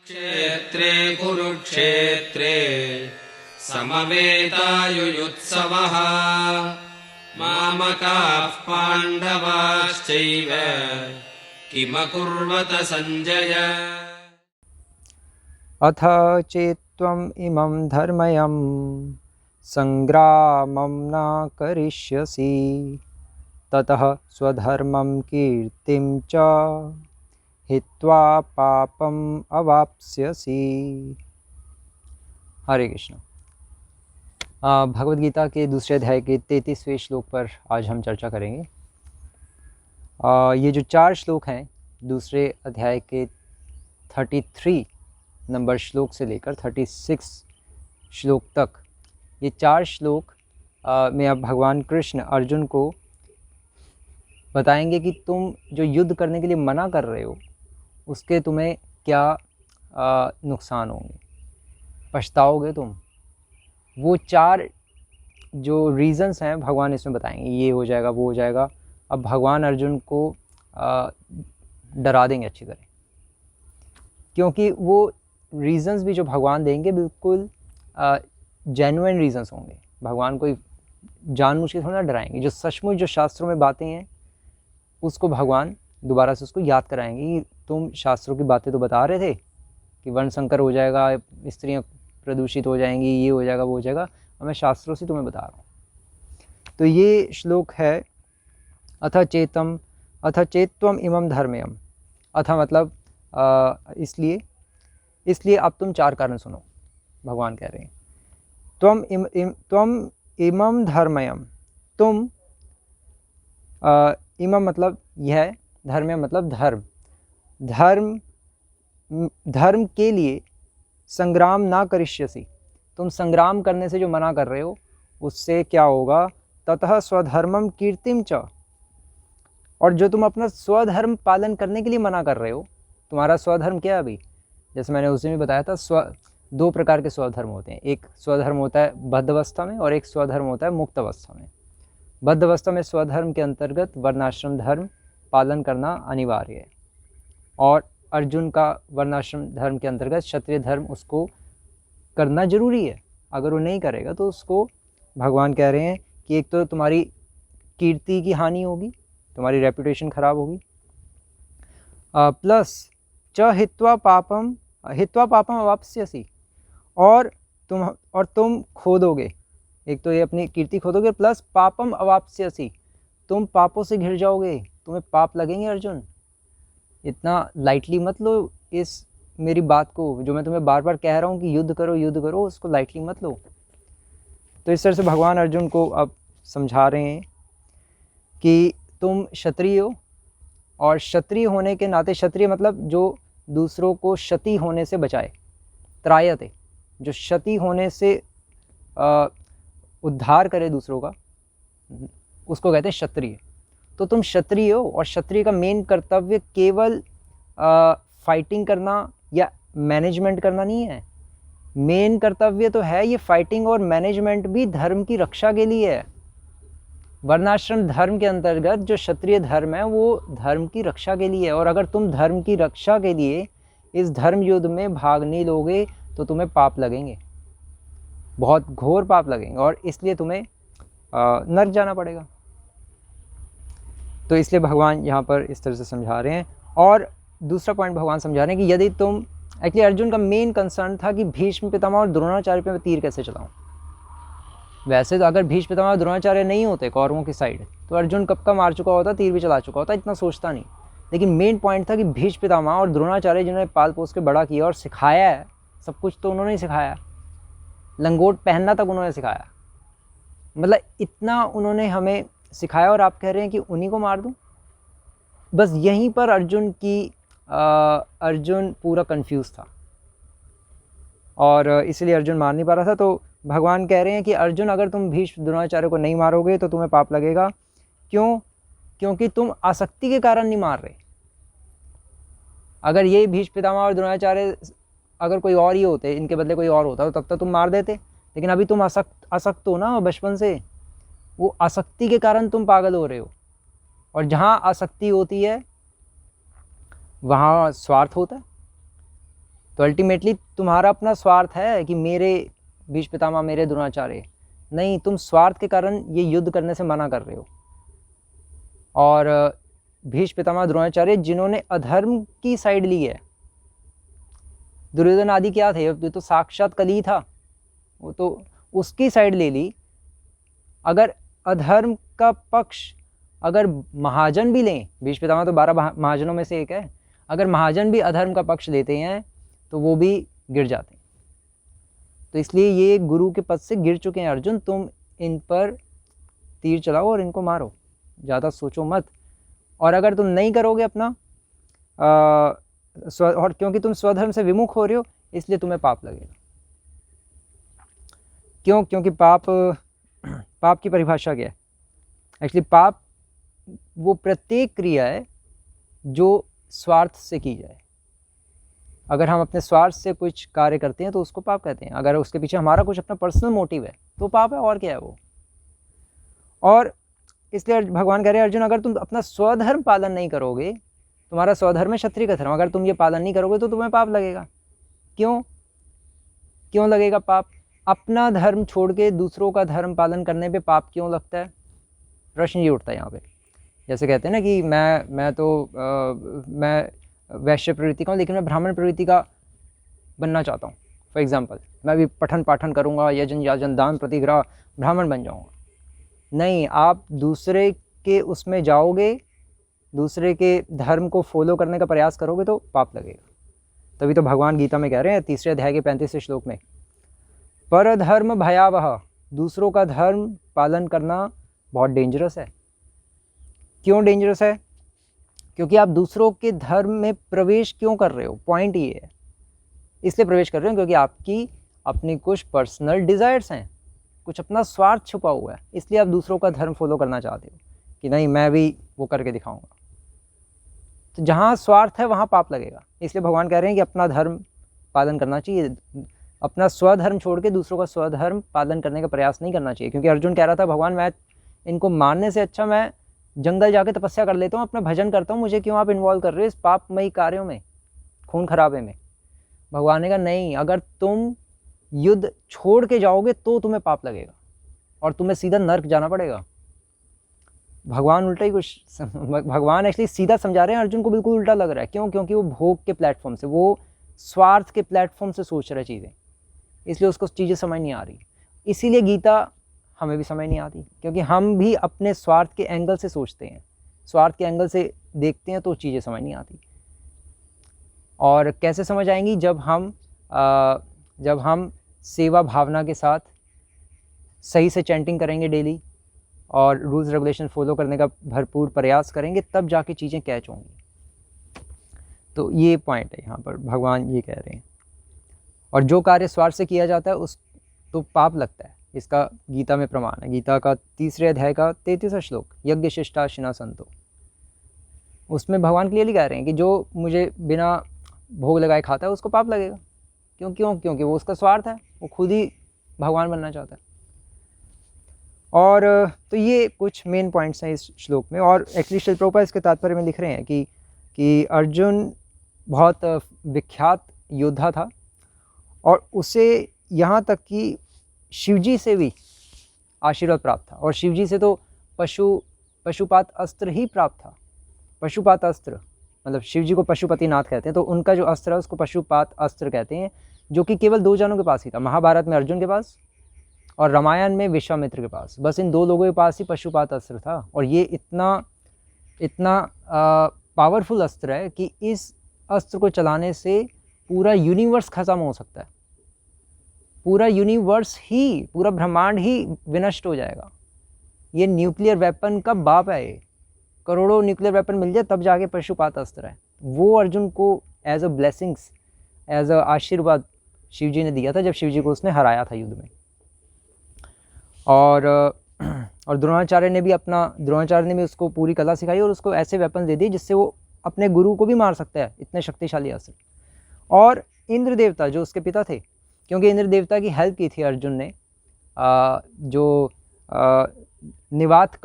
क्षेत्रे कुरुक्षेत्रे समवेतायुयुत्सवः मामकाः पाण्डवाश्चैव किमकुर्वत सञ्जय। अथ चेत्त्वम् इमं धर्मयं संग्रामं न करिष्यसि ततः स्वधर्मं कीर्तिं च हित्वा पापम अवाप्स्यसि। हरे कृष्ण। भगवद गीता के दूसरे अध्याय के 33वें श्लोक पर आज हम चर्चा करेंगे। ये जो 4 श्लोक हैं दूसरे अध्याय के 33 नंबर श्लोक से लेकर 36 श्लोक तक, ये 4 श्लोक में अब भगवान कृष्ण अर्जुन को बताएंगे कि तुम जो युद्ध करने के लिए मना कर रहे हो उसके तुम्हें क्या नुकसान होंगे, पछताओगे तुम। वो 4 जो रीज़न्स हैं भगवान इसमें बताएंगे, ये हो जाएगा वो हो जाएगा। अब भगवान अर्जुन को डरा देंगे अच्छी तरह, क्योंकि वो रीज़न्स भी जो भगवान देंगे बिल्कुल जेन्युइन रीज़न्स होंगे। भगवान कोई जानबूझ के थोड़ा डराएंगे। जो सचमुच जो शास्त्रों में बातें हैं उसको भगवान दोबारा से उसको याद कराएंगे कि तुम शास्त्रों की बातें तो बता रहे थे कि वर्ण संकर हो जाएगा, स्त्रियाँ प्रदूषित हो जाएंगी, ये हो जाएगा वो हो जाएगा, और मैं शास्त्रों से तुम्हें बता रहा हूँ। तो ये श्लोक है अथ चेत्त्वम् इमं धर्मयम्। अथ मतलब इसलिए अब तुम 4 कारण सुनो। भगवान कह रहे हैं त्वम इमं धर्मयम्, तुम इमं मतलब यह, धर्मयम् मतलब धर्म के लिए संग्राम ना करिष्यसि, तुम संग्राम करने से जो मना कर रहे हो उससे क्या होगा, ततः स्वधर्मम कीर्तिम च, और जो तुम अपना स्वधर्म पालन करने के लिए मना कर रहे हो, तुम्हारा स्वधर्म क्या है अभी, जैसे मैंने उस दिन भी बताया था, 2 प्रकार के स्वधर्म होते हैं। एक स्वधर्म होता है बद्ध अवस्था में और एक स्वधर्म होता है मुक्त अवस्था में। बद्ध अवस्था में स्वधर्म के अंतर्गत वर्णाश्रम धर्म पालन करना अनिवार्य है, और अर्जुन का वर्णाश्रम धर्म के अंतर्गत क्षत्रिय धर्म उसको करना जरूरी है। अगर वो नहीं करेगा तो उसको भगवान कह रहे हैं कि एक तो तुम्हारी कीर्ति की हानि होगी, तुम्हारी रेपुटेशन खराब होगी, प्लस च हित्वा पापम अवाप्स्यसि, और तुम खो दोगे। एक तो ये अपनी कीर्ति खो दोगे, प्लस पापम अवाप्स्यसि, तुम पापों से घिर जाओगे, तुम्हें पाप लगेंगे। अर्जुन, इतना लाइटली मत लो इस मेरी बात को, जो मैं तुम्हें बार बार कह रहा हूँ कि युद्ध करो, उसको लाइटली मत लो। तो इस तरह से भगवान अर्जुन को अब समझा रहे हैं कि तुम क्षत्रिय हो, और क्षत्रिय होने के नाते, क्षत्रिय मतलब जो दूसरों को क्षति होने से बचाए, त्रायते, जो क्षति होने से उद्धार करे दूसरों का, उसको कहते हैं क्षत्रिय। तो तुम क्षत्रिय हो, और क्षत्रिय का मेन कर्तव्य केवल फाइटिंग करना या मैनेजमेंट करना नहीं है। मेन कर्तव्य तो है ये फाइटिंग और मैनेजमेंट भी धर्म की रक्षा के लिए है। वर्णाश्रम धर्म के अंतर्गत जो क्षत्रिय धर्म है वो धर्म की रक्षा के लिए है, और अगर तुम धर्म की रक्षा के लिए इस धर्म युद्ध में भाग नहीं लोगे तो तुम्हें पाप लगेंगे, बहुत घोर पाप लगेंगे, और इसलिए तुम्हें नरक जाना पड़ेगा। तो इसलिए भगवान यहाँ पर इस तरह से समझा रहे हैं। और दूसरा पॉइंट भगवान समझा रहे हैं कि यदि तुम, एक्चुअली अर्जुन का मेन कंसर्न था कि भीष्म पितामह और द्रोणाचार्य पे मैं तीर कैसे चलाऊं। वैसे तो अगर भीष्म पितामह और द्रोणाचार्य नहीं होते कौरवों की साइड, तो अर्जुन कब का मार चुका होता, तीर भी चला चुका होता, इतना सोचता नहीं। लेकिन मेन पॉइंट था कि भीष्म पितामह और द्रोणाचार्य जिन्होंने पाल पोस के बड़ा किया और सिखाया है, सब कुछ तो उन्होंने ही सिखाया, लंगोट पहनना तक उन्होंने सिखाया, मतलब इतना उन्होंने हमें सिखाया, और आप कह रहे हैं कि उन्हीं को मार दूं। बस यहीं पर अर्जुन पूरा कंफ्यूज था, और इसलिए अर्जुन मार नहीं पा रहा था। तो भगवान कह रहे हैं कि अर्जुन, अगर तुम भीष्म द्रोणाचार्य को नहीं मारोगे तो तुम्हें पाप लगेगा। क्यों? क्योंकि तुम आसक्ति के कारण नहीं मार रहे। अगर ये भीष्म पितामह और द्रोणाचार्य अगर कोई और ही होते, इनके बदले कोई और होता, तो तब तक तुम मार देते। लेकिन अभी तुम आसक्त हो ना बचपन से, वो आसक्ति के कारण तुम पागल हो रहे हो, और जहाँ आसक्ति होती है वहाँ स्वार्थ होता है। तो अल्टीमेटली तुम्हारा अपना स्वार्थ है कि मेरे भीष्म पितामह, मेरे द्रोणाचार्य, नहीं, तुम स्वार्थ के कारण ये युद्ध करने से मना कर रहे हो। और भीष्म पितामह द्रोणाचार्य जिन्होंने अधर्म की साइड ली है, दुर्योधन आदि क्या थे, ये तो साक्षात कली था, वो तो उसकी साइड ले ली। अगर अधर्म का पक्ष अगर महाजन भी लें, भीष्म पितामह तो 12 महाजनों में से एक है, अगर महाजन भी अधर्म का पक्ष लेते हैं तो वो भी गिर जाते हैं। तो इसलिए ये गुरु के पद से गिर चुके हैं अर्जुन, तुम इन पर तीर चलाओ और इनको मारो, ज़्यादा सोचो मत। और अगर तुम नहीं करोगे अपना और क्योंकि तुम स्वधर्म से विमुख हो रहे हो, इसलिए तुम्हें पाप लगेगा। क्यों? क्योंकि पाप की परिभाषा क्या है? एक्चुअली पाप वो प्रत्येक क्रिया है जो स्वार्थ से की जाए। अगर हम अपने स्वार्थ से कुछ कार्य करते हैं तो उसको पाप कहते हैं। अगर उसके पीछे हमारा कुछ अपना पर्सनल मोटिव है तो पाप है, और क्या है वो। और इसलिए भगवान कह रहे हैं अर्जुन, अगर तुम अपना स्वधर्म पालन नहीं करोगे, तुम्हारा स्वधर्म है क्षत्रिय का धर्म, अगर तुम ये पालन नहीं करोगे तो तुम्हें पाप लगेगा। क्यों लगेगा पाप? अपना धर्म छोड़ के दूसरों का धर्म पालन करने पे पाप क्यों लगता है? प्रश्न ये उठता है यहाँ पे। जैसे कहते हैं ना कि मैं वैश्य प्रवृत्ति का हूँ लेकिन मैं ब्राह्मण प्रवृत्ति का बनना चाहता हूँ। फॉर एग्जांपल, मैं भी पठन पाठन करूँगा, यजन याजन दान प्रतिग्रह, ब्राह्मण बन जाऊँगा। नहीं, आप दूसरे के उसमें जाओगे, दूसरे के धर्म को फॉलो करने का प्रयास करोगे तो पाप लगेगा। तभी तो भगवान गीता में कह रहे हैं 3 अध्याय के 35 श्लोक में, परधर्म भयावह, दूसरों का धर्म पालन करना बहुत डेंजरस है। क्यों डेंजरस है? क्योंकि आप दूसरों के धर्म में प्रवेश क्यों कर रहे हो? पॉइंट ये है, इसलिए प्रवेश कर रहे हो क्योंकि आपकी अपनी कुछ पर्सनल डिज़ायर्स हैं, कुछ अपना स्वार्थ छुपा हुआ है, इसलिए आप दूसरों का धर्म फॉलो करना चाहते हो कि नहीं मैं भी वो करके दिखाऊंगा। तो जहाँ स्वार्थ है वहाँ पाप लगेगा। इसलिए भगवान कह रहे हैं कि अपना धर्म पालन करना चाहिए, अपना स्वधर्म छोड़ के दूसरों का स्वधर्म पालन करने का प्रयास नहीं करना चाहिए। क्योंकि अर्जुन कह रहा था, भगवान मैं इनको मारने से अच्छा मैं जंगल जाके तपस्या कर लेता हूँ, अपना भजन करता हूँ, मुझे क्यों आप इन्वॉल्व कर रहे हो इस पापमयी कार्यों में, खून खराबे में। भगवान ने कहा नहीं, अगर तुम युद्ध छोड़ के जाओगे तो तुम्हें पाप लगेगा और तुम्हें सीधा नर्क जाना पड़ेगा। भगवान उल्टा ही कुछ भगवान एक्चुअली सीधा समझा रहे हैं, अर्जुन को बिल्कुल उल्टा लग रहा है। क्यों? क्योंकि वो भोग के प्लेटफॉर्म से, वो स्वार्थ के प्लेटफॉर्म से सोच रहा है चीज़ें, इसलिए उसको चीज़ें समझ नहीं आ रही। इसीलिए गीता हमें भी समझ नहीं आती, क्योंकि हम भी अपने स्वार्थ के एंगल से सोचते हैं, स्वार्थ के एंगल से देखते हैं तो चीज़ें समझ नहीं आती। और कैसे समझ आएंगी? जब हम सेवा भावना के साथ सही से चैंटिंग करेंगे डेली और रूल्स रेगुलेशन फॉलो करने का भरपूर प्रयास करेंगे, तब जाके चीज़ें कैच होंगी। तो ये पॉइंट है यहाँ पर, भगवान ये कह रहे हैं। और जो कार्य स्वार्थ से किया जाता है उस तो पाप लगता है, इसका गीता में प्रमाण है। गीता का 3 अध्याय का 33वां श्लोक, यज्ञ शिष्टाशिना संतो, उसमें भगवान क्लियरली कह रहे हैं कि जो मुझे बिना भोग लगाए खाता है उसको पाप लगेगा। क्योंकि वो उसका स्वार्थ है, वो खुद ही भगवान बनना चाहता है। और तो ये कुछ मेन पॉइंट्स हैं इस श्लोक में। और एक्चुअली श्रील प्रभुपाद इसके तात्पर्य में लिख रहे हैं कि अर्जुन बहुत विख्यात योद्धा था और उसे यहाँ तक कि शिवजी से भी आशीर्वाद प्राप्त था। और शिवजी से तो पशुपात अस्त्र ही प्राप्त था। पशुपात अस्त्र मतलब शिवजी को पशुपतिनाथ कहते हैं, तो उनका जो अस्त्र है उसको पशुपात अस्त्र कहते हैं, जो कि केवल 2 जनों के पास ही था। महाभारत में अर्जुन के पास और रामायण में विश्वामित्र के पास, बस इन 2 लोगों के पास ही पशुपात अस्त्र था। और ये इतना पावरफुल अस्त्र है कि इस अस्त्र को चलाने से पूरा यूनिवर्स खत्म हो सकता है, पूरा यूनिवर्स ही, पूरा ब्रह्मांड ही विनष्ट हो जाएगा। ये न्यूक्लियर वेपन का बाप है। ये करोड़ों न्यूक्लियर वेपन मिल जाए तब जाके पशुपात अस्त्र है। वो अर्जुन को as a blessings, as a आशीर्वाद शिवजी ने दिया था जब शिवजी को उसने हराया था युद्ध में। और द्रोणाचार्य ने भी उसको पूरी कला सिखाई और उसको ऐसे वेपन दे दिए जिससे वो अपने गुरु को भी मार सकता है, इतने शक्तिशाली अस्त्र। और इंद्र देवता जो उसके पिता थे, क्योंकि इंद्र देवता की हेल्प की थी अर्जुन ने, जो निवात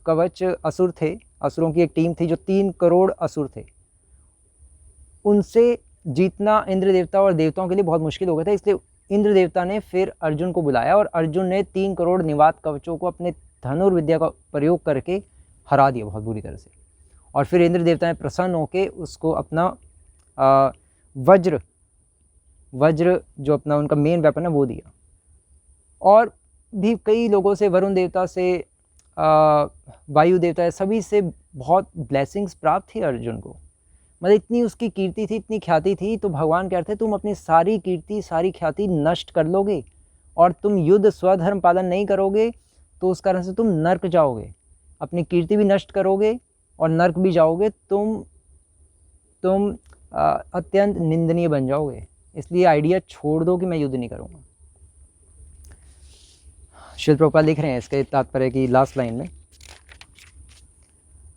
कवच असुर थे, असुरों की एक टीम थी जो 3 करोड़ असुर थे, उनसे जीतना इंद्र देवता और देवताओं के लिए बहुत मुश्किल हो गया था, इसलिए इंद्र देवता ने फिर अर्जुन को बुलाया और अर्जुन ने 3 करोड़ निवात कवचों को अपने धनुर्विद्या का प्रयोग करके हरा दिया बहुत बुरी तरह से। और फिर इंद्र देवता ने प्रसन्न होकर उसको अपना वज्र जो अपना उनका मेन वेपन है वो दिया। और भी कई लोगों से, वरुण देवता से, वायु देवता है, सभी से बहुत ब्लेसिंग्स प्राप्त थी अर्जुन को। मतलब इतनी उसकी कीर्ति थी, इतनी ख्याति थी। तो भगवान कहते तुम अपनी सारी कीर्ति सारी ख्याति नष्ट कर लोगे और तुम युद्ध स्वधर्म पालन नहीं करोगे तो उस कारण से तुम नर्क जाओगे, अपनी कीर्ति भी नष्ट करोगे और नर्क भी जाओगे, तुम अत्यंत निंदनीय बन जाओगे। इसलिए आइडिया छोड़ दो कि मैं युद्ध नहीं करूँगा। श्रील प्रभुपाद लिख रहे हैं इसके तात्पर्य की लास्ट लाइन में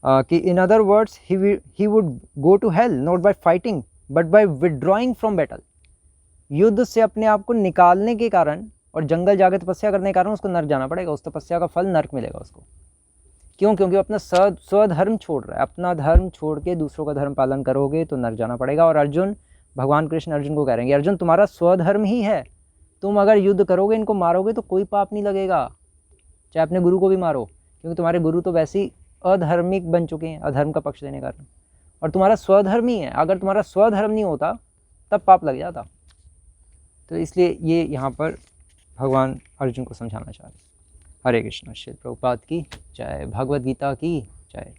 कि in other words he would go to hell not by fighting but by withdrawing from battle. युद्ध से अपने आप को निकालने के कारण और जंगल जाकर तपस्या करने के कारण उसको नर्क जाना पड़ेगा, उस तपस्या का फल नर्क मिलेगा उसको। क्यों? क्योंकि वो अपना स्वधर्म छोड़ रहा है। अपना धर्म छोड़ के दूसरों का धर्म पालन करोगे तो नर्क जाना पड़ेगा। और अर्जुन, भगवान कृष्ण अर्जुन को कह रहे हैं, अर्जुन तुम्हारा स्वधर्म ही है, तुम अगर युद्ध करोगे, इनको मारोगे तो कोई पाप नहीं लगेगा, चाहे अपने गुरु को भी मारो, क्योंकि तुम्हारे गुरु तो वैसे ही अधार्मिक बन चुके हैं, अधर्म का पक्ष लेने का कारण। और तुम्हारा स्वधर्म ही है, अगर तुम्हारा स्वधर्म नहीं होता तब पाप लग जाता। तो इसलिए ये यहाँ पर भगवान अर्जुन को समझाना चाह रहे हैं। हरे कृष्ण। श्री प्रभुपाद की जय, भगवद गीता की जय।